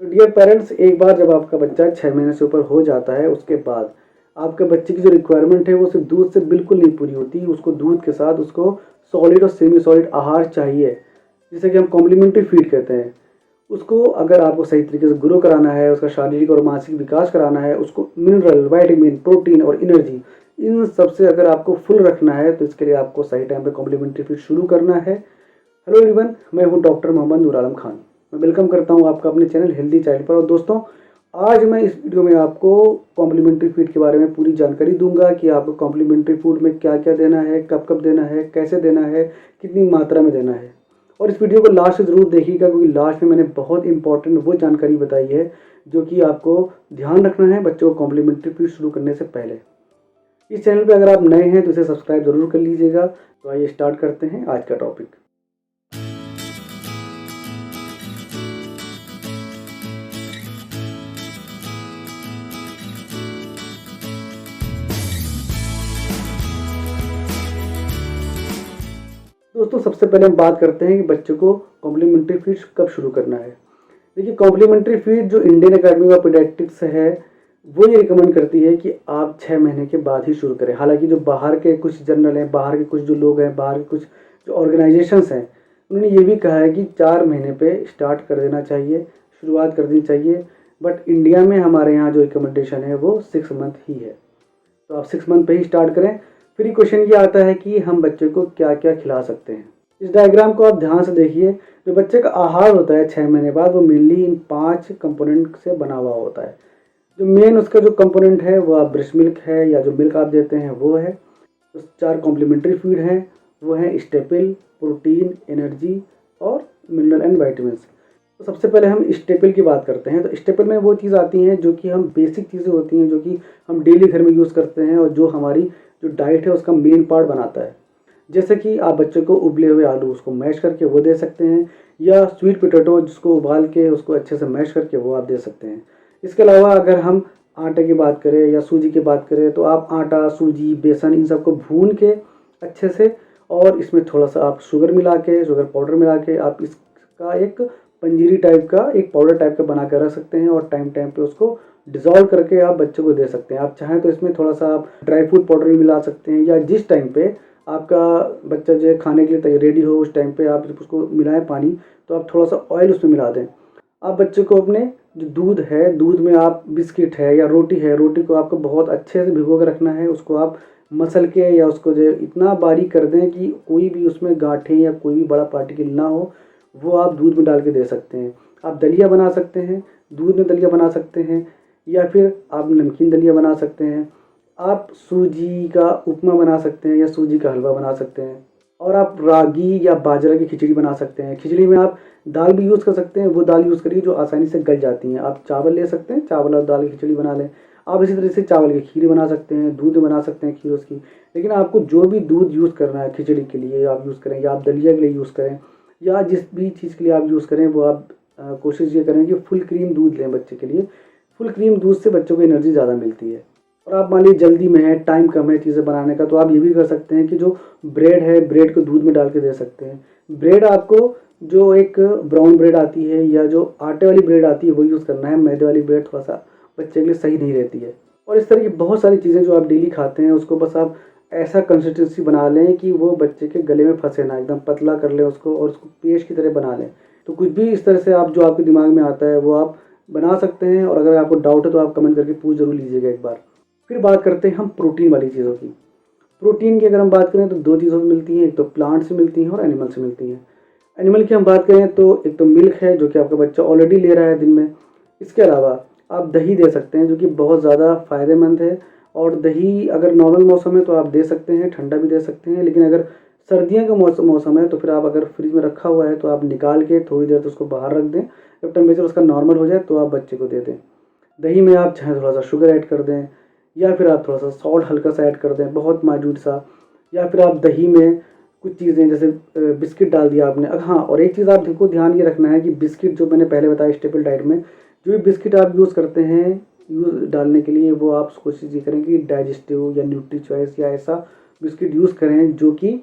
तो dear parents, एक बार जब आपका बच्चा 6 महीने से ऊपर हो जाता है, उसके बाद आपके बच्चे की जो रिक्वायरमेंट है वो सिर्फ दूध से बिल्कुल नहीं पूरी होती। उसको दूध के साथ उसको सॉलिड और सेमी सॉलिड आहार चाहिए, जिसे कि हम कॉम्प्लीमेंट्री फीड कहते हैं। उसको अगर आपको सही तरीके से ग्रो कराना है, उसका शारीरिक और मानसिक विकास कराना है, उसको मिनरल, विटामिन, प्रोटीन और एनर्जी, इन सबसे अगर आपको फुल रखना है, तो इसके लिए आपको सही टाइम पे कॉम्प्लीमेंट्री फीड शुरू करना है। हेलो एवरीवन, मैं हूं डॉक्टर मोहम्मद नूर आलम खान। मैं वेलकम करता हूं आपका अपने चैनल हेल्दी चाइल्ड पर। और दोस्तों, आज मैं इस वीडियो में आपको कॉम्प्लीमेंट्री फीड के बारे में पूरी जानकारी दूंगा कि आपको कॉम्प्लीमेंट्री फूड में क्या क्या देना है, कब कब देना है, कैसे देना है, कितनी मात्रा में देना है। और इस वीडियो को लास्ट से ज़रूर देखिएगा, क्योंकि लास्ट में मैंने बहुत इंपॉर्टेंट वो जानकारी बताई है जो कि आपको ध्यान रखना है बच्चों को कॉम्प्लीमेंट्री फीड शुरू करने से पहले। इस चैनल पे अगर आप नए हैं तो इसे सब्सक्राइब ज़रूर कर लीजिएगा। तो आइए स्टार्ट करते हैं आज का टॉपिक। दोस्तों, सबसे पहले हम बात करते हैं कि बच्चों को कॉम्प्लीमेंट्री फीड कब शुरू करना है। देखिए, कॉम्प्लीमेंट्री फीड जो इंडियन अकेडमी ऑफ पीडियाट्रिक्स है वो ये रिकमेंड करती है कि आप 6 महीने के बाद ही शुरू करें। हालांकि जो बाहर के कुछ जर्नल हैं, बाहर के कुछ जो लोग हैं, बाहर के कुछ जो ऑर्गेनाइजेशंस हैं, उन्होंने ये भी कहा है कि 4 महीने पे स्टार्ट कर देना चाहिए, शुरुआत कर देनी चाहिए। बट इंडिया में हमारे यहाँ जो रिकमेंडेशन है वो 6 मंथ ही है। तो आप 6 मंथ पे ही स्टार्ट करें। फिर क्वेश्चन ये आता है कि हम बच्चे को क्या क्या खिला सकते हैं। इस डायग्राम को आप ध्यान से देखिए। जो बच्चे का आहार होता है 6 महीने बाद, वो मेनली इन 5 कंपोनेंट से बना हुआ होता है। जो मेन उसका जो कंपोनेंट है वो आप ब्रेस्ट मिल्क है या जो मिल्क आप देते हैं वो है। तो 4 कॉम्प्लीमेंट्री फीड हैं, वो हैं स्टेपल, प्रोटीन, एनर्जी और मिनरल एंड वाइटामिन्स। तो सबसे पहले हम स्टेपल की बात करते हैं। तो स्टेपल में वो चीज़ आती हैं जो कि हम बेसिक चीज़ें होती हैं, जो कि हम डेली घर में यूज़ करते हैं और जो हमारी जो डाइट है उसका मेन पार्ट बनाता है। जैसे कि आप बच्चे को उबले हुए आलू उसको मैश करके वो दे सकते हैं, या स्वीट पोटैटो जिसको उबाल के उसको अच्छे से मैश करके वो आप दे सकते हैं। इसके अलावा अगर हम आटे की बात करें या सूजी की बात करें, तो आप आटा, सूजी, बेसन इन सबको भून के अच्छे से, और इसमें थोड़ा सा आप शुगर मिला के, शुगर पाउडर मिला के आप इसका एक पंजीरी टाइप का, एक पाउडर टाइप का बना कर रख सकते हैं। और टाइम टाइम पे उसको डिज़ोल्व करके आप बच्चे को दे सकते हैं। आप चाहें तो इसमें थोड़ा सा आप ड्राई फ्रूट पाउडर भी मिला सकते हैं, या जिस टाइम पे आपका बच्चा जो है खाने के लिए रेडी हो उस टाइम पे आप जब उसको मिलाएं पानी, तो आप थोड़ा सा ऑयल उसमें मिला दें। आप बच्चे को अपने जो दूध है, दूध में आप बिस्किट है या रोटी है, रोटी को आपको बहुत अच्छे से भिगो के रखना है। उसको आप मसल के या उसको जो इतना बारीक कर दें कि कोई भी उसमें गांठें या कोई भी बड़ा पार्टिकल ना हो, वो आप दूध में डाल के दे सकते हैं। आप दलिया बना सकते हैं, दूध में दलिया बना सकते हैं, या फिर आप नमकीन दलिया बना सकते हैं। आप सूजी का उपमा बना सकते हैं या सूजी का हलवा बना सकते हैं। और आप रागी या बाजरा की खिचड़ी बना सकते हैं। खिचड़ी में आप दाल भी यूज़ कर सकते हैं, वो दाल यूज़ करिए जो आसानी से गल जाती हैं। आप चावल ले सकते हैं, चावल और दाल की खिचड़ी बना लें। आप इसी तरह से चावल की खीर बना सकते हैं, दूध बना सकते हैं खीर उसकी। लेकिन आपको जो भी दूध यूज़ करना है खिचड़ी के लिए आप यूज़ करें, या आप दलिया के लिए यूज़ करें, या जिस भी चीज़ के लिए आप यूज़ करें, वो आप कोशिश ये करें कि फुल क्रीम दूध लें बच्चे के लिए। फुल क्रीम दूध से बच्चों को एनर्जी ज़्यादा मिलती है। और आप मान लीजिए जल्दी में है, टाइम कम है चीज़ें बनाने का, तो आप ये भी कर सकते हैं कि जो ब्रेड है, ब्रेड को दूध में डाल के दे सकते हैं। ब्रेड आपको जो एक ब्राउन ब्रेड आती है या जो आटे वाली ब्रेड आती है वो यूज़ करना है। मैदे वाली ब्रेड थोड़ा सा बच्चे के लिए सही नहीं रहती है। और इस तरह की बहुत सारी चीज़ें जो आप डेली खाते हैं, उसको बस आप ऐसा कंसिस्टेंसी बना लें कि वो बच्चे के गले में फंसे ना, एकदम पतला कर लें उसको और उसको पेस्ट की तरह बना लें। तो कुछ भी इस तरह से आप जो आपके दिमाग में आता है वो आप बना सकते हैं। और अगर आपको डाउट है तो आप कमेंट करके पूछ ज़रूर लीजिएगा एक बार। फिर बात करते हैं हम प्रोटीन वाली चीज़ों की। प्रोटीन की अगर हम बात करें तो 2 चीज़ों से मिलती हैं, एक तो प्लांट से मिलती हैं और एनिमल से मिलती हैं। एनिमल की हम बात करें तो एक तो मिल्क है जो कि आपका बच्चा ऑलरेडी ले रहा है दिन में। इसके अलावा आप दही दे सकते हैं जो कि बहुत ज़्यादा फ़ायदेमंद है। और दही अगर नॉर्मल मौसम है तो आप दे सकते हैं, ठंडा भी दे सकते हैं। लेकिन अगर सर्दियों का मौसम है तो फिर आप अगर फ्रिज में रखा हुआ है तो आप निकाल के थोड़ी देर तो उसको बाहर रख दें। जब टेम्परेचर उसका नॉर्मल हो जाए तो आप बच्चे को दे दें। दही में आप चाहे थोड़ा सा शुगर ऐड कर दें, या फिर आप थोड़ा सा सॉल्ट हल्का सा ऐड कर दें, बहुत माइन्यूट सा। या फिर आप दही में कुछ चीज़ें जैसे बिस्किट डाल दिया आपने। हाँ, और एक चीज़ आपको ध्यान ये रखना है कि बिस्किट जो मैंने पहले बताया स्टेपल डाइट में, जो भी बिस्किट आप यूज़ करते हैं यूज़ डालने के लिए, वो आप कोशिश ये करें कि डाइजेस्टिव या न्यूट्री चॉइस या ऐसा बिस्किट यूज़ करें जो कि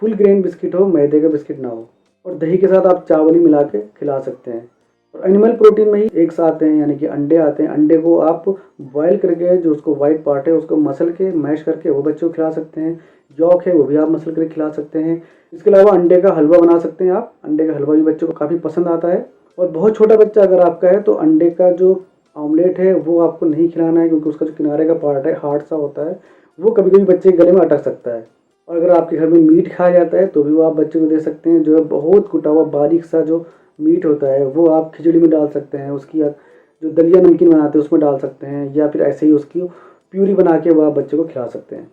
फुल ग्रेन बिस्किट हो, मैदे का बिस्किट ना हो। और दही के साथ आप चावल ही मिला के खिला सकते हैं। और एनिमल प्रोटीन में ही एग्स आते हैं, यानी कि अंडे आते हैं। अंडे को आप बॉयल करके जो उसको वाइट पार्ट है उसको मसल के मैश करके वो बच्चों को खिला सकते हैं। यॉक है वो भी आप मसल करके खिला सकते हैं। इसके अलावा अंडे का हलवा बना सकते हैं आप। अंडे का हलवा भी बच्चों को काफ़ी पसंद आता है। और बहुत छोटा बच्चा अगर आपका है तो अंडे का जो ऑमलेट है वो आपको नहीं खिलाना है, क्योंकि उसका जो किनारे का पार्ट है हार्ड सा होता है, वो कभी कभी बच्चे के गले में अटक सकता है। और अगर आपके घर में मीट खाया जाता है तो भी वो आप बच्चे को दे सकते हैं। जो है बहुत कुटा हुआ बारीक सा जो मीट होता है वो आप खिचड़ी में डाल सकते हैं, उसकी आप जो दलिया नमकीन बनाते हैं उसमें डाल सकते हैं, या फिर ऐसे ही उसकी प्यूरी बना के वो आप बच्चे को खिला सकते हैं।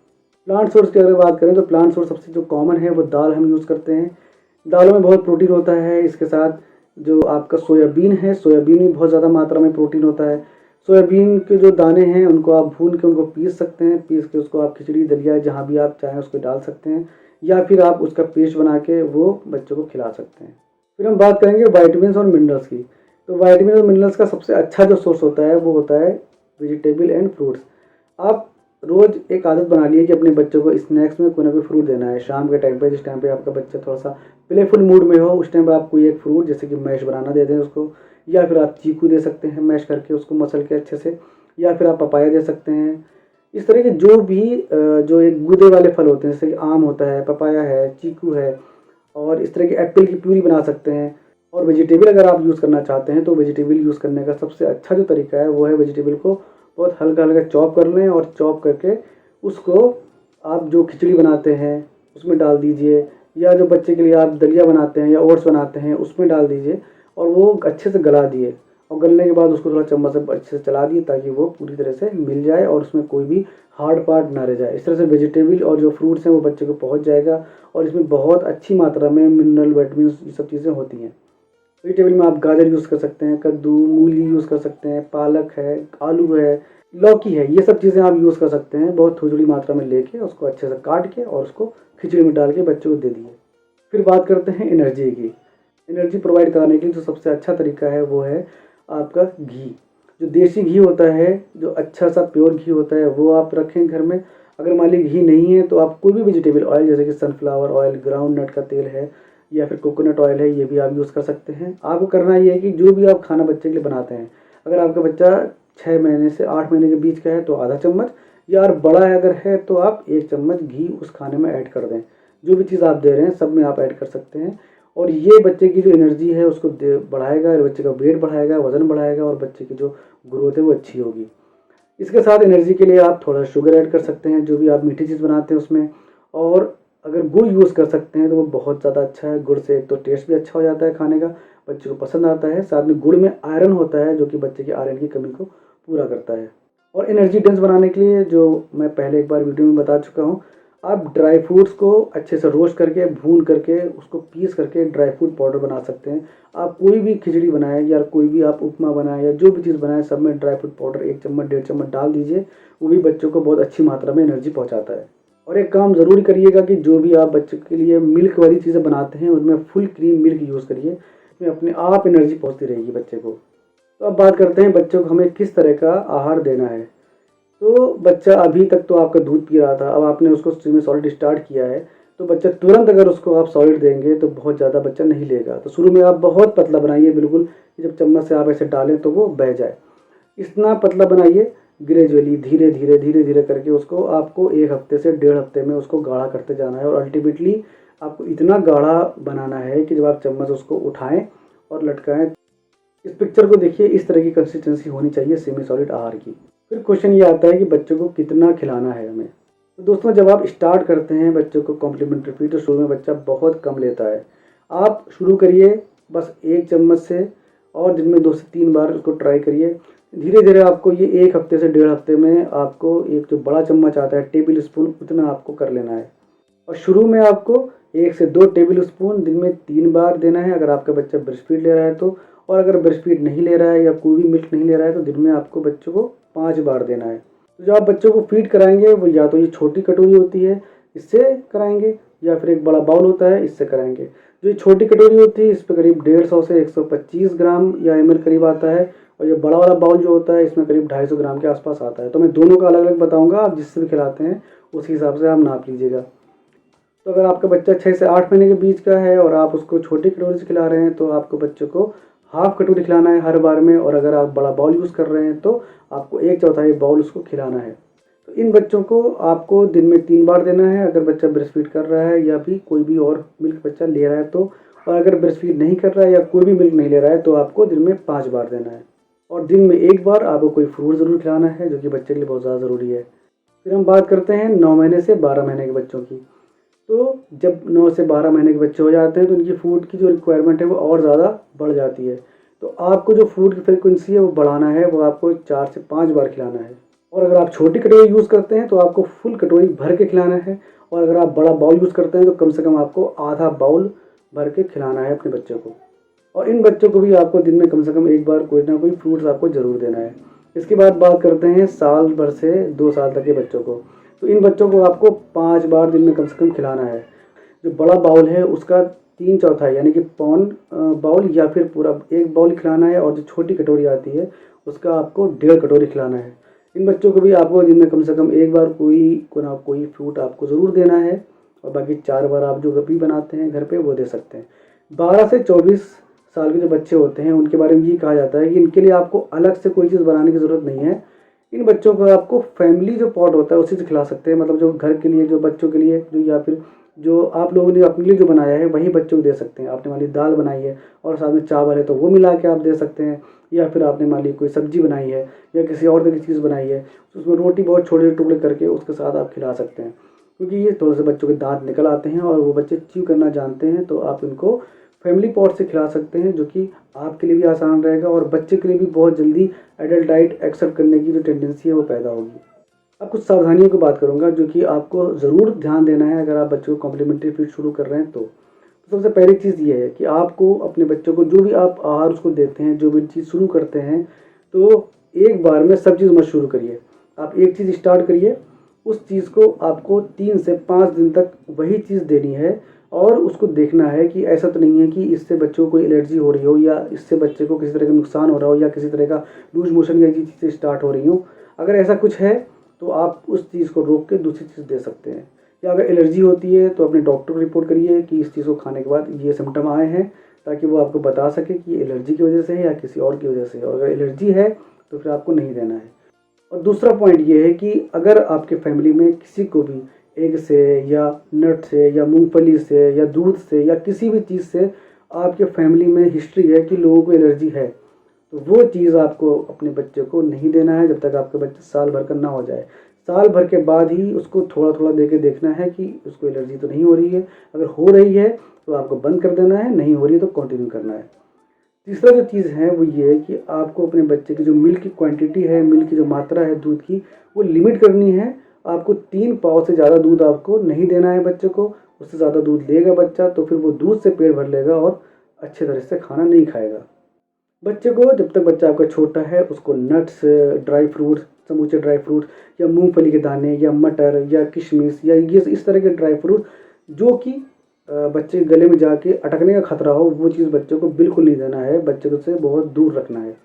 प्लांट सोर्स की अगर बात करें तो प्लांट सोर्स सबसे जो कॉमन है वो दाल हम यूज़ करते हैं। दालों में बहुत प्रोटीन होता है। इसके साथ जो आपका सोयाबीन है, सोयाबीन में बहुत ज़्यादा मात्रा में प्रोटीन होता है। सोयाबीन के जो दाने हैं उनको आप भून के उनको पीस सकते हैं, पीस के उसको आप खिचड़ी दलिया जहाँ भी आप चाहें उसको डाल सकते हैं, या फिर आप उसका पेस्ट बना के वो बच्चों को खिला सकते हैं। फिर हम बात करेंगे वाइटामिन और मिनरल्स की। तो वाइटामिन और मिनरल्स का सबसे अच्छा जो सोर्स होता है वो होता है वेजिटेबल एंड फ्रूट्स। आप रोज़ एक आदत बना लीजिए कि अपने बच्चों को स्नैक्स में कोई ना कोई फ्रूट देना है। शाम के टाइम पे, जिस टाइम पे आपका बच्चा थोड़ा सा प्लेफुल मूड में हो, उस टाइम पे आप कोई एक फ्रूट जैसे कि मैश बनाना दे दें उसको, या फिर आप चीकू दे सकते हैं मैश करके उसको मसल के अच्छे से, या फिर आप पपाया दे सकते हैं। इस तरह के जो भी जो एक गूदे वाले फल होते हैं, जैसे कि आम होता है, पपाया है, चीकू है, और इस तरह के एप्पल की प्यूरी बना सकते हैं। और वेजिटेबल अगर आप यूज़ करना चाहते हैं तो वेजिटेबल यूज़ करने का सबसे अच्छा जो तरीका है वो है वेजिटेबल को बहुत हल्का हल्का चॉप कर लें, और चॉप करके उसको आप जो खिचड़ी बनाते हैं उसमें डाल दीजिए, या जो बच्चे के लिए आप दलिया बनाते हैं या ओट्स बनाते हैं उसमें डाल दीजिए, और वो अच्छे से गला दिए। और गलने के बाद उसको थोड़ा चम्मच से अच्छे से चला दिए ताकि वो पूरी तरह से मिल जाए और उसमें कोई भी हार्ड पार्ट ना रह जाए। इस तरह से वेजिटेबल और जो फ्रूट्स हैं वो बच्चे को पहुंच जाएगा, और इसमें बहुत अच्छी मात्रा में मिनरल विटामिन ये सब चीज़ें होती हैं। वेजिटेबल में आप गाजर यूज़ कर सकते हैं, कद्दू, मूली यूज़ कर सकते हैं, पालक है, आलू है, लौकी है, ये सब चीज़ें आप यूज़ कर सकते हैं। बहुत थोड़ी मात्रा में लेके उसको अच्छे से काट के और उसको खिचड़ी में डाल के बच्चों को दे दिए। फिर बात करते हैं एनर्जी की। एनर्जी प्रोवाइड कराने के लिए जो सबसे अच्छा तरीका है वो है आपका घी। जो देसी घी होता है, जो अच्छा सा प्योर घी होता है, वो आप रखें घर में। अगर मान लीजिए घी नहीं है तो आप कोई भी वेजिटेबल ऑयल जैसे कि सनफ्लावर ऑयल, ग्राउंड नट का तेल है, या फिर कोकोनट ऑयल है, ये भी आप यूज़ कर सकते हैं। आपको करना ये है कि जो भी आप खाना बच्चे के लिए बनाते हैं, अगर आपका बच्चा 6 महीने से 8 महीने के बीच का है तो आधा चम्मच, या और बड़ा है अगर है तो आप 1 चम्मच घी उस खाने में ऐड कर दें। जो भी चीज़ आप दे रहे हैं सब में आप ऐड कर सकते हैं, और ये बच्चे की जो एनर्जी है उसको बढ़ाएगा, बच्चे का वेट बढ़ाएगा, वज़न बढ़ाएगा, और बच्चे की जो ग्रोथ है वो अच्छी होगी। इसके साथ एनर्जी के लिए आप थोड़ा शुगर ऐड कर सकते हैं, जो भी आप मीठी चीज़ बनाते हैं उसमें। और अगर गुड़ यूज़ कर सकते हैं तो वो बहुत ज़्यादा अच्छा है। गुड़ से एक तो टेस्ट भी अच्छा हो जाता है खाने का, बच्चे को पसंद आता है। साथ में गुड़ में आयरन होता है जो कि बच्चे की आयरन की कमी को पूरा करता है। और एनर्जी ड्रिंक्स बनाने के लिए जो मैं पहले एक बार वीडियो में बता चुका हूँ, आप ड्राई फ्रूट्स को अच्छे से रोस्ट करके, भून करके, उसको पीस करके ड्राई फ्रूट पाउडर बना सकते हैं। आप कोई भी खिचड़ी बनाएं या कोई भी आप उपमा बनाएं या जो भी चीज़ बनाएं, सब में ड्राई फ्रूट पाउडर 1 चम्मच 1.5 चम्मच डाल दीजिए। वो भी बच्चों को बहुत अच्छी मात्रा में एनर्जी पहुँचाता है। और एक काम ज़रूर करिएगा कि जो भी आप बच्चों के लिए मिल्क वाली चीज़ें बनाते हैं उनमें फुल क्रीम मिल्क यूज़ करिए, इसमें अपने आप एनर्जी पहुँचती रहेगी बच्चे को। तो अब बात करते हैं बच्चों को हमें किस तरह का आहार देना है। तो बच्चा अभी तक तो आपका दूध पी रहा था, अब आपने उसको सेमी सॉलिड स्टार्ट किया है, तो बच्चा तुरंत अगर उसको आप सॉलिड देंगे तो बहुत ज़्यादा बच्चा नहीं लेगा। तो शुरू में आप बहुत पतला बनाइए, बिल्कुल कि जब चम्मच से आप ऐसे डालें तो वो बह जाए। इतना पतला बनाइए, ग्रेजुअली धीरे धीरे धीरे धीरे करके उसको आपको 1 हफ्ते से 1.5 हफ्ते में उसको गाढ़ा करते जाना है, और अल्टीमेटली आपको इतना गाढ़ा बनाना है कि जब आप चम्मच उसको उठाएं और लटकाएं, इस पिक्चर को देखिए, इस तरह की कंसिस्टेंसी होनी चाहिए सेमी सॉलिड आहार की। फिर क्वेश्चन ये आता है कि बच्चों को कितना खिलाना है हमें। तो दोस्तों, जब आप स्टार्ट करते हैं बच्चों को कॉम्प्लीमेंट्री फीड तो शुरू में बच्चा बहुत कम लेता है। आप शुरू करिए बस 1 चम्मच से, और दिन में 2 से 3 बार उसको ट्राई करिए। धीरे धीरे आपको ये 1 हफ्ते से 1.5 हफ्ते में आपको एक जो बड़ा चम्मच आता है टेबल स्पून, उतना आपको कर लेना है। और शुरू में आपको 1 से 2 टेबल स्पून दिन में 3 बार देना है अगर आपका बच्चा ब्रेस्ट फीड ले रहा है तो। और अगर ब्रेस्ट फीड नहीं ले रहा है या कोई भी मिल्क नहीं ले रहा है तो दिन में आपको बच्चों को 5 बार देना है। तो जब आप बच्चों को फीड कराएंगे वो या तो ये छोटी कटोरी होती है इससे कराएंगे, या फिर एक बड़ा बाउल होता है इससे कराएंगे। जो ये छोटी कटोरी होती है इस पर करीब 150 से 125 ग्राम या ml करीब आता है, और ये बड़ा वाला बाउल जो होता है इसमें करीब 250 ग्राम के आसपास आता है। तो मैं दोनों का अलग अलग बताऊंगा, आप जिससे भी खिलाते हैं उस हिसाब से आप नाप लीजिएगा। तो अगर आपका बच्चा 6 से 8 महीने के बीच का है और आप उसको छोटी कटोरी से खिला रहे हैं तो आपको बच्चों को हाफ कटोरी खिलाना है हर बार में, और अगर आप बड़ा बाउल यूज़ कर रहे हैं तो आपको 1/4 बाउल उसको खिलाना है। तो इन बच्चों को आपको दिन में 3 बार देना है अगर बच्चा ब्रेस्ट फीड कर रहा है या भी कोई भी और मिल्क बच्चा ले रहा है तो, और अगर ब्रेस्ट फीड नहीं कर रहा है या कोई भी मिल्क नहीं ले रहा है तो आपको दिन में 5 बार देना है। और दिन में 1 बार आपको कोई फ्रूट ज़रूर खिलाना है, जो कि बच्चे के लिए बहुत ज़्यादा ज़रूरी है। फिर हम बात करते हैं 9 महीने से 12 महीने के बच्चों की। तो जब 9 से 12 महीने के बच्चे हो जाते हैं तो उनकी फूड की जो रिक्वायरमेंट है वो और ज़्यादा बढ़ जाती है। तो आपको जो फूड की फ्रिक्वेंसी है वो बढ़ाना है, वो आपको 4 से 5 बार खिलाना है। और अगर आप छोटी कटोरी यूज़ करते हैं तो आपको फुल कटोरी भर के खिलाना है, और अगर आप बड़ा बाउल यूज़ करते हैं तो कम से कम आपको आधा बाउल भर के खिलाना है अपने बच्चे को। और इन बच्चों को भी आपको दिन में कम से कम 1 बार कोई ना कोई फ्रूट्स आपको ज़रूर देना है। इसके बाद बात करते हैं साल भर से 2 साल तक के बच्चों को। तो इन बच्चों को आपको 5 बार दिन में कम से कम खिलाना है। जो बड़ा बाउल है उसका 3/4 यानी कि पौन बाउल या फिर पूरा 1 बाउल खिलाना है, और जो छोटी कटोरी आती है उसका आपको 1.5 कटोरी खिलाना है। इन बच्चों को भी आपको दिन में कम से कम 1 बार कोई ना कोई फ्रूट आपको ज़रूर देना है, और बाकी 4 बार आप जो भी बनाते हैं घर पे वो दे सकते हैं। 12 से 24 साल के जो बच्चे होते हैं उनके बारे में ये कहा जाता है कि इनके लिए आपको अलग से कोई चीज़ बनाने की ज़रूरत नहीं है। इन बच्चों को आपको फैमिली जो पॉट होता है उसी से खिला सकते हैं, मतलब जो घर के लिए जो बच्चों के लिए जो, या फिर जो आप लोगों ने अपने लिए जो बनाया है वही बच्चों को दे सकते हैं। आपने मान ली दाल बनाई है और साथ में चावल है तो वो मिला के आप दे सकते हैं, या फिर आपने मान ली कोई सब्जी बनाई है या किसी और तरह की चीज़ बनाई है तो उसमें रोटी बहुत छोटे टुकड़े करके उसके साथ आप खिला सकते हैं, क्योंकि ये थोड़े से बच्चों के दांत निकल आते हैं और वो बच्चे च्यू करना जानते हैं। तो आप इनको फैमिली पॉट से खिला सकते हैं, जो कि आपके लिए भी आसान रहेगा और बच्चे के लिए भी बहुत जल्दी एडल्ट डाइट एक्सेप्ट करने की जो टेंडेंसी है वो पैदा होगी। अब कुछ सावधानियों की बात करूंगा जो कि आपको ज़रूर ध्यान देना है अगर आप बच्चों को कॉम्प्लीमेंट्री फीड शुरू कर रहे हैं तो। सबसे पहली चीज़ ये है कि आपको अपने बच्चों को जो भी आप आहार उसको देते हैं, जो भी चीज़ शुरू करते हैं, तो एक बार में सब चीज़ मत शुरू करिए। आप एक चीज़ स्टार्ट करिए, उस चीज़ को आपको 3 से 5 दिन तक वही चीज़ देनी है, और उसको देखना है कि ऐसा तो नहीं है कि इससे बच्चों को एलर्जी हो रही हो, या इससे बच्चे को किसी तरह का नुकसान हो रहा हो, या किसी तरह का लूज मोशन या ये चीज़ें स्टार्ट हो रही हो। अगर ऐसा कुछ है तो आप उस चीज़ को रोक के दूसरी चीज़ दे सकते हैं। या अगर एलर्जी होती है तो अपने डॉक्टर को रिपोर्ट करिए कि इस चीज़ को खाने के बाद ये सिम्टम आए हैं, ताकि वो आपको बता सके कि एलर्जी की वजह से है या किसी और की वजह से है, और अगर एलर्जी है तो फिर आपको नहीं देना है। और दूसरा पॉइंट ये है कि अगर आपके फैमिली में किसी को भी एग से या नट से या मूंगफली से या दूध से या किसी भी चीज़ से आपके फैमिली में हिस्ट्री है कि लोगों को एलर्जी है, तो वो चीज़ आपको अपने बच्चे को नहीं देना है जब तक आपका बच्चा साल भर का ना हो जाए। साल भर के बाद ही उसको थोड़ा थोड़ा दे के देखना है कि उसको एलर्जी तो नहीं हो रही है। अगर हो रही है तो आपको बंद कर देना है, नहीं हो रही है तो कंटिन्यू करना है। तीसरा जो चीज़ है वो ये है कि आपको अपने बच्चे की जो मिल्क की क्वांटिटी है, मिल्क की जो मात्रा है दूध की, वो लिमिट करनी है। आपको 3 पाव से ज़्यादा दूध आपको नहीं देना है बच्चे को। उससे ज़्यादा दूध लेगा बच्चा तो फिर वो दूध से पेट भर लेगा और अच्छे तरह से खाना नहीं खाएगा। बच्चे को, जब तक बच्चा आपका छोटा है, उसको नट्स, ड्राई फ्रूट्स, समूचे ड्राई फ्रूट्स या मूंगफली के दाने या मटर या किशमिश या ये इस तरह के ड्राई फ्रूट जो कि बच्चे के गले में जाके अटकने का खतरा हो, वो चीज़ बच्चे को बिल्कुल नहीं देना है। बच्चे को उससे बहुत दूर रखना है।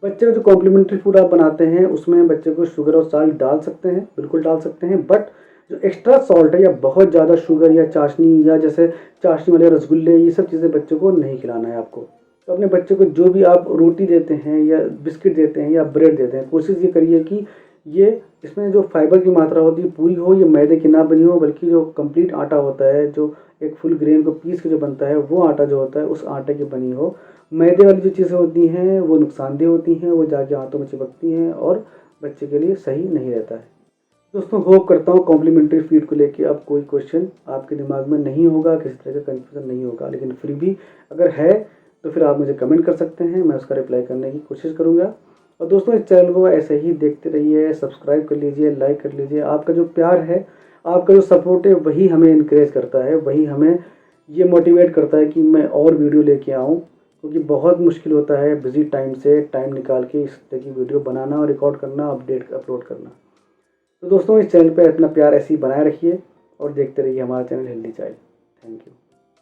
बच्चे को जो कॉम्प्लीमेंट्री फूड आप बनाते हैं उसमें बच्चे को शुगर और साल्ट डाल सकते हैं, बिल्कुल डाल सकते हैं, बट जो एक्स्ट्रा सॉल्ट है या बहुत ज़्यादा शुगर या चाशनी या जैसे चाशनी वाले रसगुल्ले, ये सब चीज़ें बच्चे को नहीं खिलाना है आपको। तो अपने बच्चे को जो भी आप रोटी देते हैं या बिस्किट देते हैं या ब्रेड देते हैं, कोशिश ये करिए कि ये इसमें जो फाइबर की मात्रा होती है पूरी हो, ये मैदे की ना बनी हो, बल्कि जो कंप्लीट आटा होता है, जो एक फुल ग्रेन को पीस के जो बनता है, वो आटा जो होता है उस आटे की बनी हो। मैदे वाली जो चीज़ें होती हैं वो नुकसानदेह होती हैं, वो जाके हाथों में चिपकती हैं और बच्चे के लिए सही नहीं रहता है। दोस्तों, होप करता हूँ कॉम्प्लीमेंट्री फीड को लेके अब कोई क्वेश्चन आपके दिमाग में नहीं होगा, किसी तरह का कन्फ्यूज़न नहीं होगा, लेकिन फिर भी अगर है तो फिर आप मुझे कमेंट कर सकते हैं, मैं उसका रिप्लाई करने की कोशिश करूँगा। और दोस्तों, इस चैनल को ऐसे ही देखते रहिए, सब्सक्राइब कर लीजिए, लाइक कर लीजिए। आपका जो प्यार है, आपका जो सपोर्ट है, वही हमें इनकरेज करता है, वही हमें ये मोटिवेट करता है कि मैं और वीडियो लेके आऊँ, क्योंकि बहुत मुश्किल होता है बिज़ी टाइम से टाइम निकाल के इस तरह की वीडियो बनाना और रिकॉर्ड करना, अपलोड करना। तो दोस्तों, इस चैनल पे अपना प्यार ऐसे ही बनाए रखिए और देखते रहिए हमारा channel healthy child. Thank you.